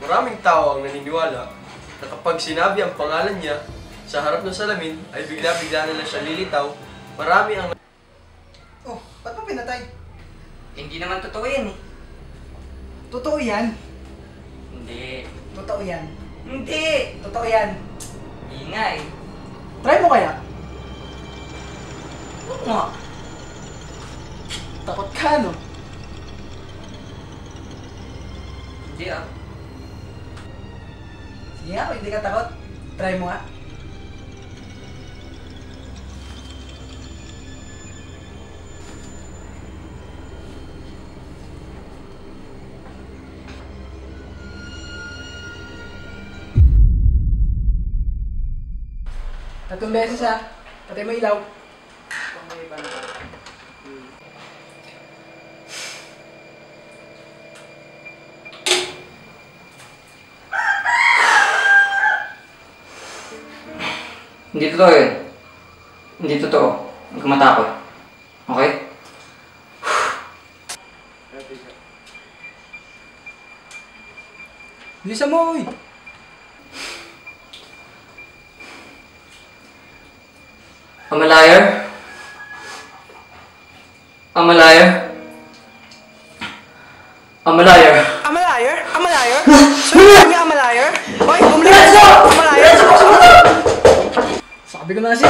Maraming tao ang naniniwala na kapag sinabi ang pangalan niya sa harap ng salamin ay bigla-bigla na lang siya lilitaw. Marami ang... Oh, ba't mo pinatay? Hindi naman totoo yan eh. Totoo yan. Hindi. Totoo yan. Hindi! Totoo yan. Hindi nga eh. Try mo kaya? Oo nga. Takot ka, no? Hindi ah. Sige nga, kung hindi ka takot, try mo nga. Tatlong beses ha. Patay mo ilaw. Hindi totoo yun. Hindi totoo. Huwag kang matakot. Okay? Bilisan mo, uy! I'm a liar. I'm a liar. I'm a liar. I'm a liar? I'm a liar? Sabi niya I'm a liar? Hoy, bumalik ka! I'm a liar? Sabi ko na kasi